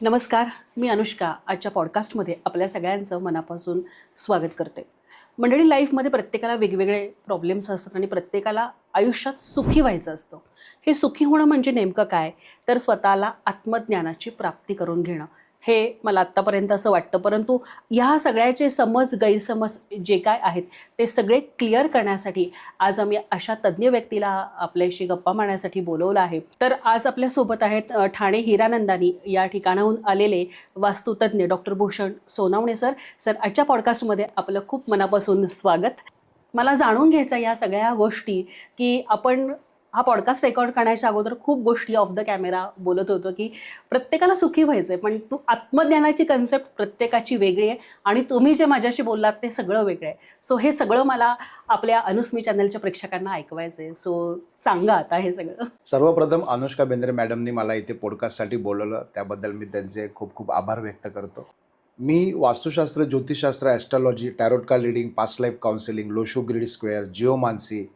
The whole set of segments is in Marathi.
नमस्कार, मी अनुष्का आजच्या पॉडकास्टमध्ये आपल्या सगळ्यांचं मनापासून स्वागत करते. मंडळी, लाईफमध्ये प्रत्येकाला वेगवेगळे प्रॉब्लेम्स असतात आणि प्रत्येकाला आयुष्यात सुखी व्हायचं असतं. हे सुखी होणं म्हणजे नेमकं काय, तर स्वतःला आत्मज्ञानाची प्राप्ती करून घेणं, हे मला आत्तापर्यंत असं वाटतं. परंतु ह्या सगळ्याचे गैरसमज जे काय आहेत ते सगळे क्लिअर करण्यासाठी आज आम्ही अशा तज्ज्ञ व्यक्तीला आपल्याशी गप्पा मारण्यासाठी बोलवलं आहे. तर आज आपल्यासोबत आहेत ठाणे हिरानंदानी या ठिकाणाहून आलेले वास्तुतज्ञ डॉक्टर भूषण सोनावणे सर. आजच्या पॉडकास्टमध्ये आपलं खूप मनापासून स्वागत. मला जाणून घ्यायचं या सगळ्या गोष्टी की आपण हा पॉडकास्ट रेकॉर्ड करण्याच्या अगोदर खूप गोष्टी ऑफ द कॅमेरा बोलत होतो की प्रत्येकाला सुखी व्हायचं आहे, पण आत्मज्ञानाची कन्सेप्ट प्रत्येकाची वेगळी आहे आणि तुम्ही जे माझ्याशी बोललात ते सगळं वेगळं आहे. सो हे सगळं मला आपल्या अनुस्मी चॅनलच्या प्रेक्षकांना ऐकवायचं आहे. सो सांगा आता हे सगळं. सर्वप्रथम अनुष्का बेंद्रे मॅडमनी मला इथे पॉडकास्टसाठी बोलवलं, त्याबद्दल मी त्यांचे खूप खूप आभार व्यक्त करतो. मी वास्तुशास्त्र, ज्योतिषशास्त्र, astrology, tarot card reading, past life counselling, Lo Shu grid square, geomancy,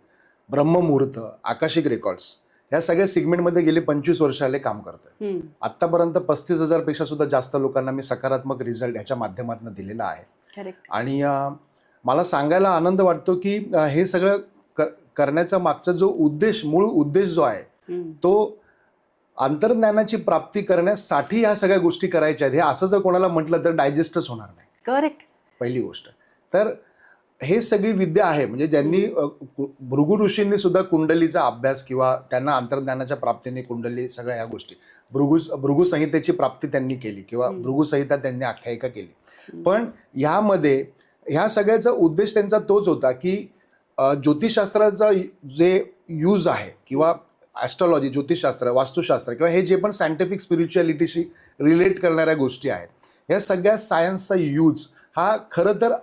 ब्रह्ममुहूर्त, आकाशिक रेकॉर्ड्स ह्या सगळ्या सेगमेंटमध्ये गेले 25 वर्ष आले काम करतोय. आत्तापर्यंत 35,000 पेक्षा सुद्धा जास्त लोकांना मी सकारात्मक रिझल्ट ह्याच्या माध्यमातून दिलेला आहे. आणि मला सांगायला आनंद वाटतो की हे सगळं करण्याचा मागचा जो मूळ उद्देश जो आहे तो अंतर्ज्ञानाची प्राप्ती करण्यासाठी ह्या सगळ्या गोष्टी करायच्या आहेत. हे असं जर कोणाला म्हटलं तर डायजेस्टच होणार नाही. करेक्ट. पहिली गोष्ट तर हे सगळी विद्या आहे. म्हणजे ज्यांनी भृगु ऋषींनी सुद्धा कुंडलीचा अभ्यास किंवा त्यांना अंतर्ज्ञानाच्या प्राप्तीने कुंडली सगळ्या ह्या गोष्टी भृगु संहितेची प्राप्ती त्यांनी केली किंवा भृगु संहिता त्यांनी आख्यायिका केली. पण ह्यामध्ये ह्या सगळ्याचा उद्देश त्यांचा तोच होता की ज्योतिषशास्त्राचा जे यूज आहे किंवा ॲस्ट्रॉलॉजी, ज्योतिषशास्त्र, वास्तुशास्त्र किंवा हे जे पण सायंटिफिक स्पिरिच्युअलिटीशी रिलेट करणाऱ्या गोष्टी आहेत, ह्या सगळ्या सायन्सचा यूज हा खरं तर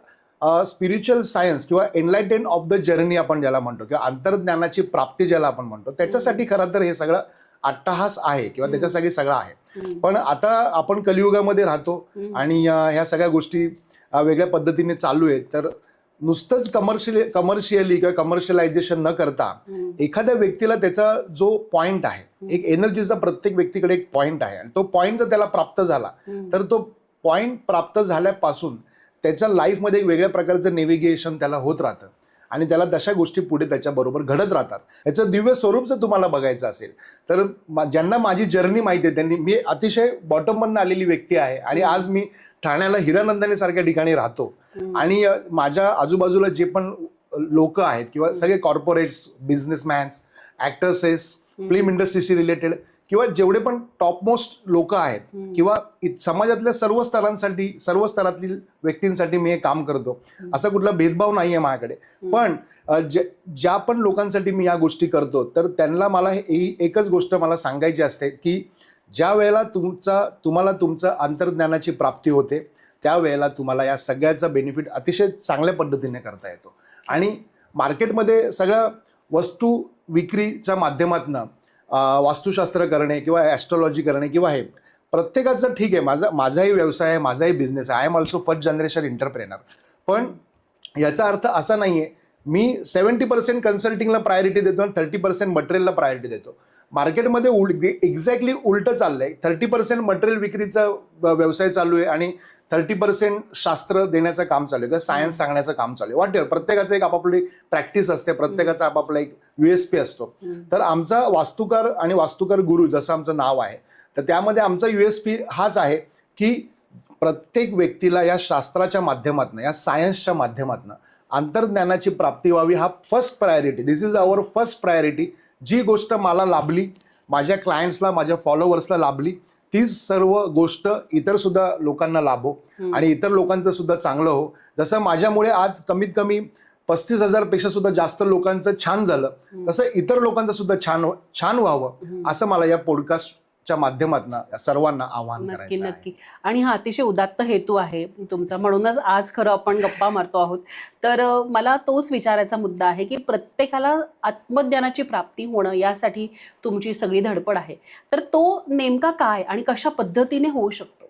स्पिरिच्युअल सायन्स किंवा एनलायटेन ऑफ द जर्नी आपण ज्याला म्हणतो किंवा अंतर्ज्ञानाची प्राप्ती ज्याला आपण म्हणतो, त्याच्यासाठी खरं तर हे सगळं अट्टहास आहे किंवा त्याच्यासाठी सगळं आहे. पण आता आपण कलियुगामध्ये राहतो आणि ह्या सगळ्या गोष्टी वेगळ्या पद्धतीने चालू आहेत. तर नुसतंच कमर्शियली किंवा कमर्शियलायझेशन न करता एखाद्या व्यक्तीला त्याचा जो पॉइंट आहे, एक एनर्जीचा प्रत्येक व्यक्तीकडे एक पॉइंट आहे आणि तो पॉइंट जर त्याला प्राप्त झाला तर तो पॉइंट प्राप्त झाल्यापासून त्याच्या लाईफमध्ये एक वेगळ्या प्रकारचं नेव्हिगेशन त्याला होत राहतं आणि त्याला तशा गोष्टी पुढे त्याच्याबरोबर घडत राहतात. याचं दिव्य स्वरूप जर तुम्हाला बघायचं असेल तर ज्यांना माझी जर्नी माहिती आहे त्यांनी, मी अतिशय बॉटममधनं आलेली व्यक्ती आहे आणि आज मी ठाण्याला हिरानंदानी सारख्या ठिकाणी राहतो आणि माझ्या आजूबाजूला जे पण लोक आहेत किंवा सगळे कॉर्पोरेट्स, बिझनेसमॅन्स, ॲक्टर्सेस, फिल्म इंडस्ट्रीशी रिलेटेड किंवा जेवढे पण टॉपमोस्ट लोक आहेत किंवा समाजातल्या सर्व स्तरातील व्यक्तींसाठी मी हे काम करतो. असा कुठला भेदभाव नाही आहे माझ्याकडे. पण ज्या पण लोकांसाठी मी या गोष्टी करतो तर त्यांना मला एकच गोष्ट मला सांगायची असते की ज्या वेळेला तुम्हाला तुमचं अंतर्ज्ञानाची प्राप्ती होते त्यावेळेला तुम्हाला या सगळ्याचा बेनिफिट अतिशय चांगल्या पद्धतीने करता येतो. आणि मार्केटमध्ये सगळ्या वस्तू विक्रीच्या माध्यमातून वास्तुशास्त्र करणे किंवा ॲस्ट्रॉलॉजी करणे किंवा हे प्रत्येकाचं ठीक आहे. माझाही व्यवसाय आहे, माझाही बिझनेस आहे. I am also first generation entrepreneur. पण याचा अर्थ असा नाही आहे मी 70% कन्सल्टिंगला प्रायोरिटी देतो आणि 30% मटेरियलला प्रायोरिटी देतो. मार्केटमध्ये एक्झॅक्टली उलटं चाललंय. 30% मटेरियल विक्रीचा व्यवसाय चालू आहे आणि 30% शास्त्र देण्याचं काम चालू आहे किंवा सायन्स सांगण्याचं काम चालू आहे. वाटेल प्रत्येकाचं एक आपापली प्रॅक्टिस असते, प्रत्येकाचा आपापला एक USP असतो. तर आमचा वास्तुकार आणि वास्तुकार गुरु जसं आमचं नाव आहे तर त्यामध्ये आमचा USP हाच आहे की प्रत्येक व्यक्तीला या शास्त्राच्या माध्यमातून, या सायन्सच्या माध्यमातून अंतर्ज्ञानाची प्राप्ती व्हावी हा first priority. This is our first priority. जी गोष्ट मला लाभली, माझ्या क्लायंट्सला, माझ्या फॉलोअर्सला लाभली, तीच सर्व गोष्ट इतर सुद्धा लोकांना लाभो आणि इतर लोकांचं सुद्धा चांगलं हो. जसं माझ्यामुळे आज कमीत कमी 35,000 पेक्षा सुद्धा जास्त लोकांचं छान झालं, तसं इतर लोकांचं सुद्धा छान व्हावं असं मला या पॉडकास्टच्या माध्यमातून सर्वांना आवाहन करायचं आहे. नक्की. आणि हा अतिशय उदात्त हेतू आहे तुमचा, म्हणूनच आज खरं आपण गप्पा मारतो आहोत. तर मला तोच विचारायचा मुद्दा आहे की प्रत्येकाला आत्मज्ञानाची प्राप्ती होणं यासाठी तुमची सगळी धडपड आहे. तर तो नेमका काय आणि कशा पद्धतीने होऊ शकतो?